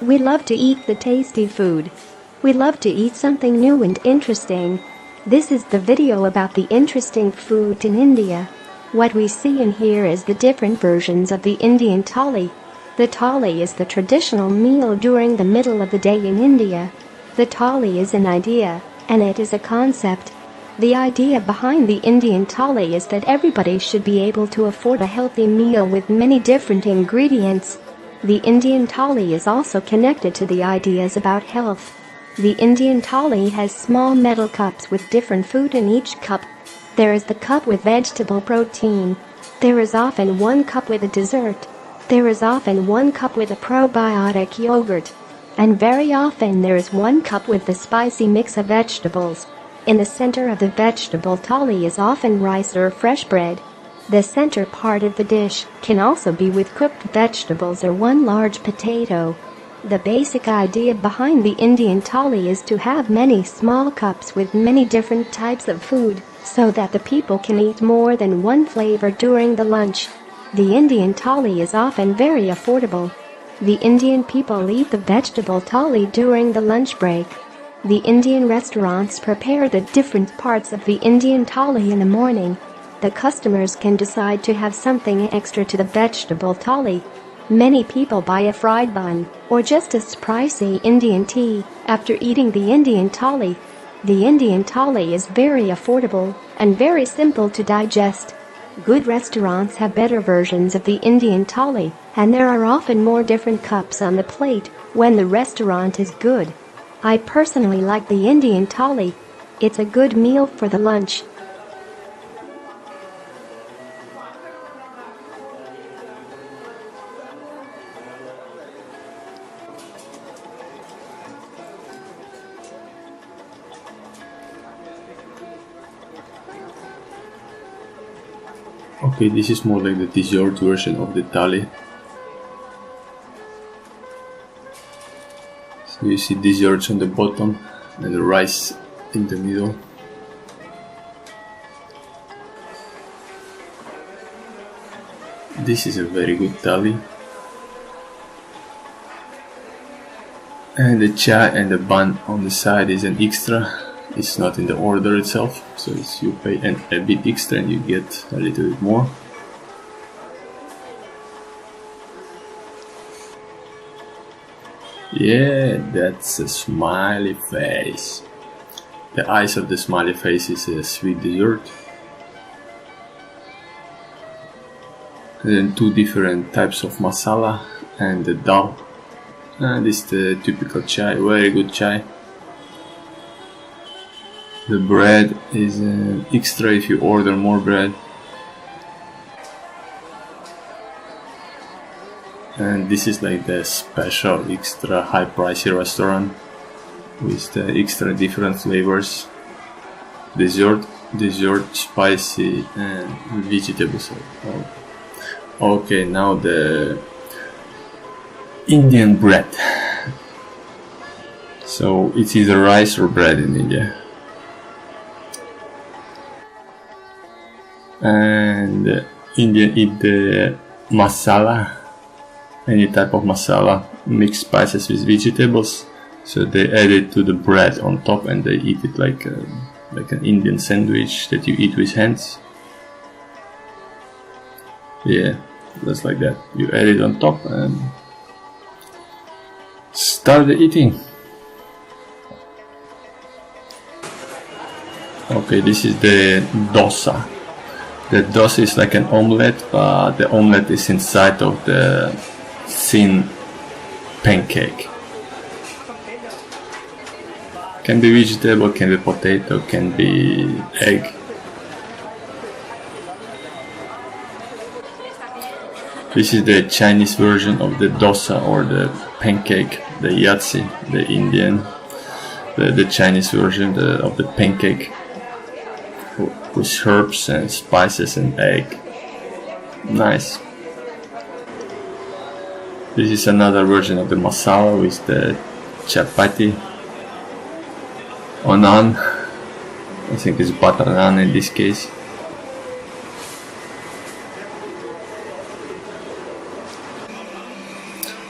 We love to eat the tasty food. We love to eat something new and interesting. This is the video about the interesting food in India. What we see and hear is the different versions of the Indian thali. The thali is the traditional meal during the middle of the day in India. The thali is an idea, and it is a concept. The idea behind the Indian thali is that everybody should be able to afford a healthy meal with many different ingredients. The Indian thali is also connected to the ideas about health. The Indian thali has small metal cups with different food in each cup. There is the cup with vegetable protein. There is often one cup with a dessert. There is often one cup with a probiotic yogurt. And very often there is one cup with the spicy mix of vegetables. In the center of the vegetable thali is often rice or fresh bread. The center part of the dish can also be with cooked vegetables or one large potato. The basic idea behind the Indian thali is to have many small cups with many different types of food, so that the people can eat more than one flavor during the lunch. The Indian thali is often very affordable. The Indian people eat the vegetable thali during the lunch break. The Indian restaurants prepare the different parts of the Indian thali in the morning. The customers can decide to have something extra to the vegetable thali. Many people buy a fried bun or just a spicy Indian tea after eating the Indian thali. The Indian thali is very affordable and very simple to digest. Good restaurants have better versions of the Indian thali, and there are often more different cups on the plate when the restaurant is good. I personally like the Indian thali. It's a good meal for the lunch. Okay, this is more like the dessert version of the thali. So you see desserts on the bottom and the rice in the middle. This is a very good thali. And the chai and the bun on the side is an extra. It's not in the order itself, so you pay a bit extra and you get a little bit more. Yeah, that's a smiley face. The eyes of the smiley face is a sweet dessert. And then two different types of masala and the dal. And this is the typical chai, very good chai. The bread is extra if you order more bread. And this is like the special extra high pricey restaurant with the extra different flavors. Dessert, spicy and vegetables. Okay, now the Indian bread. So it's either rice or bread in India. And Indian eat the masala, any type of masala, mixed spices with vegetables. So they add it to the bread on top and they eat it like an Indian sandwich that you eat with hands. Yeah, just like that. You add it on top and start the eating. Okay, this is the dosa. The dosa is like an omelette, but the omelette is inside of the thin pancake. Can be vegetable, can be potato, can be egg. This is the Chinese version of the dosa or the pancake, the yatsi, the Indian, the Chinese version of the pancake with herbs and spices and egg. Nice. This is another version of the masala with the chapati or naan. I think it's butter naan in this case.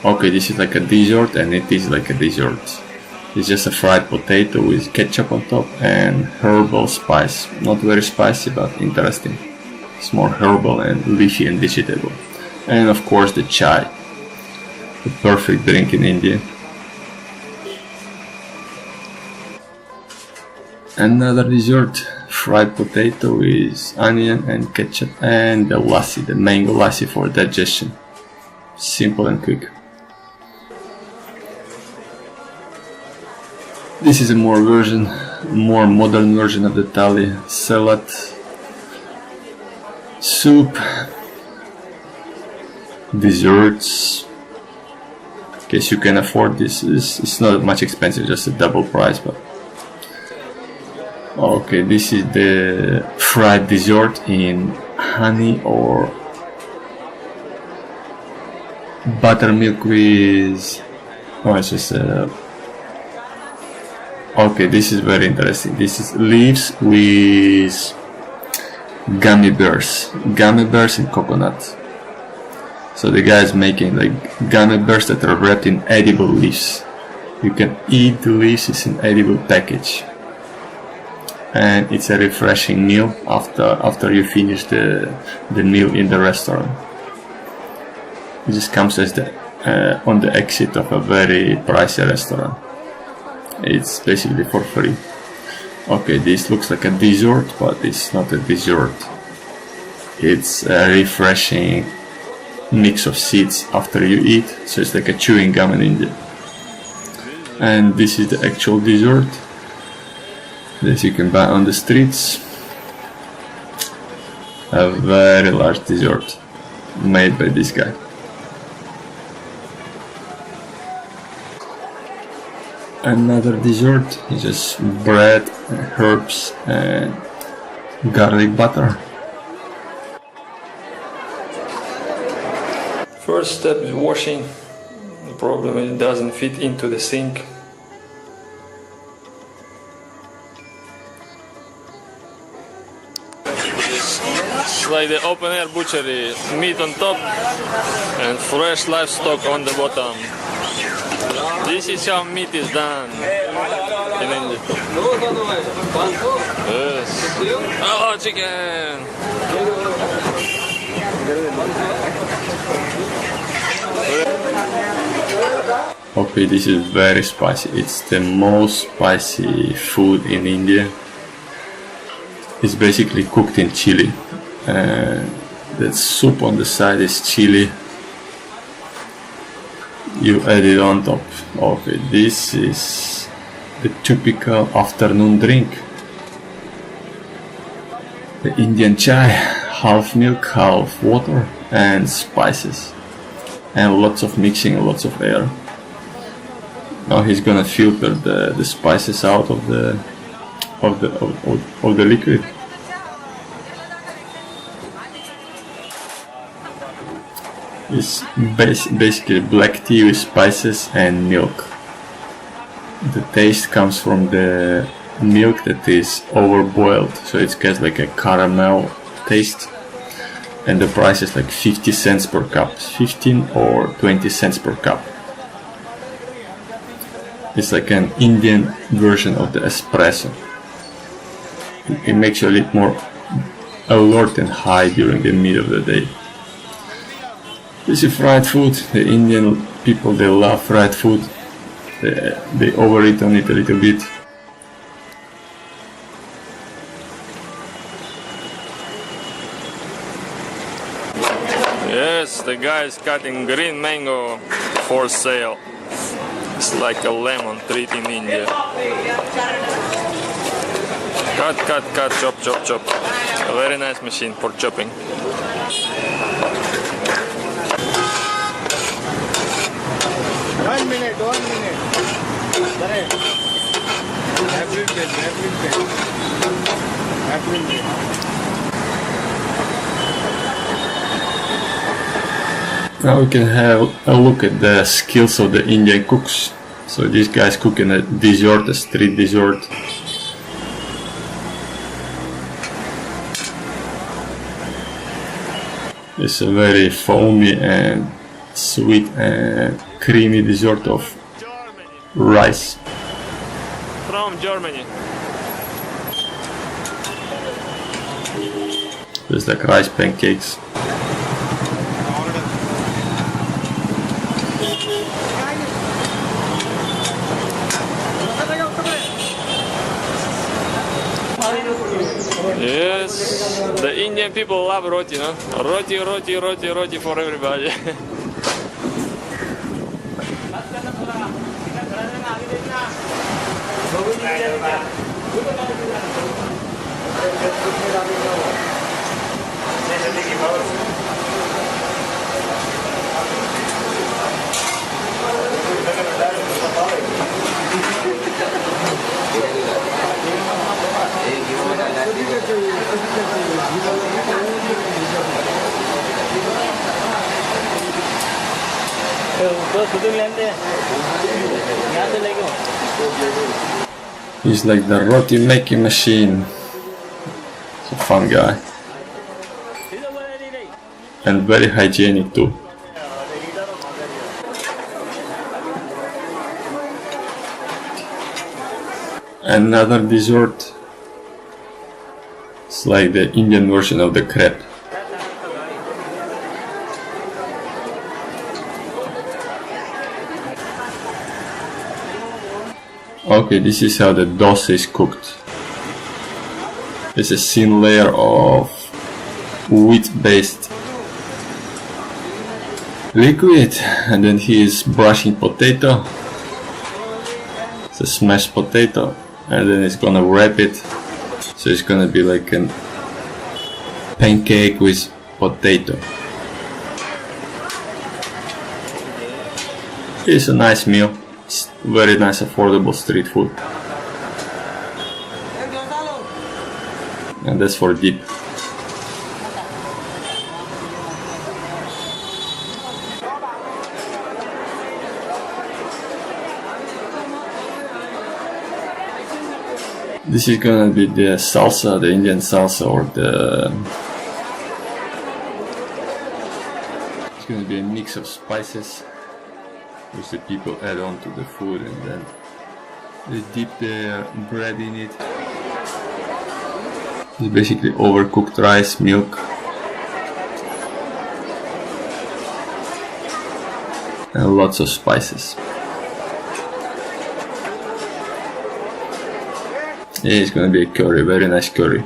Okay, this is like a dessert, and it is like a dessert. It's just a fried potato with ketchup on top and herbal spice. Not very spicy, but interesting. It's more herbal and leafy and vegetable. And of course the chai, the perfect drink in India. Another dessert, fried potato with onion and ketchup, and the lassi, the mango lassi for digestion. Simple and quick. This is a more modern version of the thali. Salad, soup, desserts. In case you can afford this, it's not much expensive, just a double price. But okay, this is the fried dessert in honey or buttermilk with. Oh, it's just okay, this is very interesting. This is leaves with gummy bears and coconut. So the guy is making like gummy bears that are wrapped in edible leaves. You can eat the leaves, it's an edible package. And it's a refreshing meal after you finish the meal in the restaurant. It just comes as on the exit of a very pricey restaurant. It's basically for free. Okay, this looks like a dessert, but it's not a dessert. It's a refreshing mix of seeds after you eat, so it's like a chewing gum in India. And this is the actual dessert. This you can buy on the streets. A very large dessert made by this guy. Another dessert is just bread, herbs and garlic butter. First step is washing. The problem is it doesn't fit into the sink. It's like the open air butchery, meat on top and fresh livestock on the bottom. This is how meat is done in India. Yes. Oh, chicken! Okay, this is very spicy. It's the most spicy food in India. It's basically cooked in chili. The soup on the side is chili. You add it on top. Okay, this is the typical afternoon drink. The Indian chai, half milk, half water, and spices, and lots of mixing and lots of air. Now he's gonna filter the spices out of the liquid. It's basically black tea with spices and milk. The taste comes from the milk that is overboiled, so it gets like a caramel taste. And the price is like 50 cents per cup, 15 or 20 cents per cup. It's like an Indian version of the espresso. It makes you a little more alert and high during the middle of the day. This is fried food. The Indian people, they love fried food. They overeat on it a little bit. Yes, the guy is cutting green mango for sale. It's like a lemon treat in India. Cut, cut, cut, chop, chop, chop. A very nice machine for chopping. One minute. Correct. April. Now we can have a look at the skills of the Indian cooks. So this guy's cooking a dessert, a street dessert. It's a very foamy and sweet and creamy dessert of Germany. rice. From Germany. It's like rice pancakes. Yes, the Indian people love roti, no? Roti, roti, roti, roti for everybody. He's like the roti making machine. He's a fun guy. And very hygienic too. Another dessert. It's like the Indian version of the crepe. Okay, this is how the dosa is cooked. It's a thin layer of wheat-based liquid, and then he is brushing potato. It's a smashed potato, and then he's gonna wrap it. So it's gonna be like a pancake with potato. It's a nice meal. It's very nice, affordable street food. And that's for dip. This is gonna be the salsa, the Indian salsa, or it's gonna be a mix of spices which the people add on to the food, and then they dip their bread in it. It's basically overcooked rice, milk, and lots of spices. Yeah, it's gonna be a curry, very nice curry.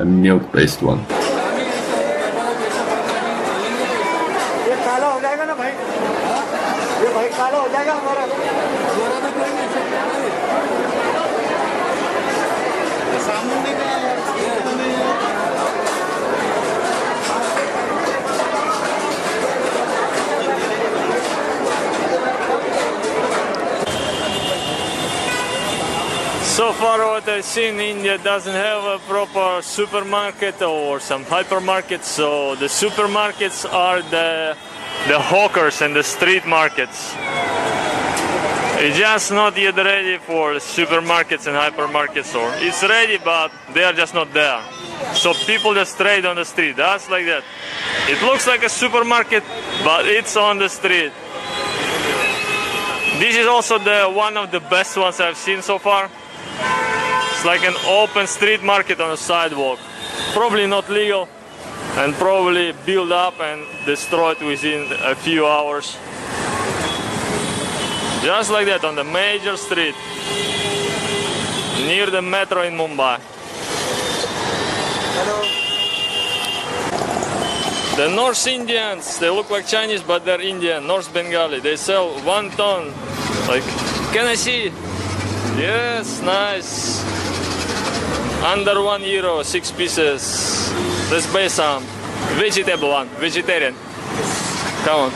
A milk-based one. So far what I've seen, India doesn't have a proper supermarket or some hypermarkets, so the supermarkets are the hawkers and the street markets. It's just not yet ready for supermarkets and hypermarkets, or it's ready but they are just not there. So people just trade on the street, that's like that. It looks like a supermarket but it's on the street. This is also one of the best ones I've seen so far. It's like an open street market on a sidewalk. Probably not legal and probably built up and destroyed within a few hours. Just like that on the major street near the metro in Mumbai. The North Indians, they look like Chinese but they're Indian, North Bengali. They sell 1 ton. Like, can I see? Yes, nice. Under €1, 6 pieces. Let's buy some. Vegetable one, vegetarian. Come on.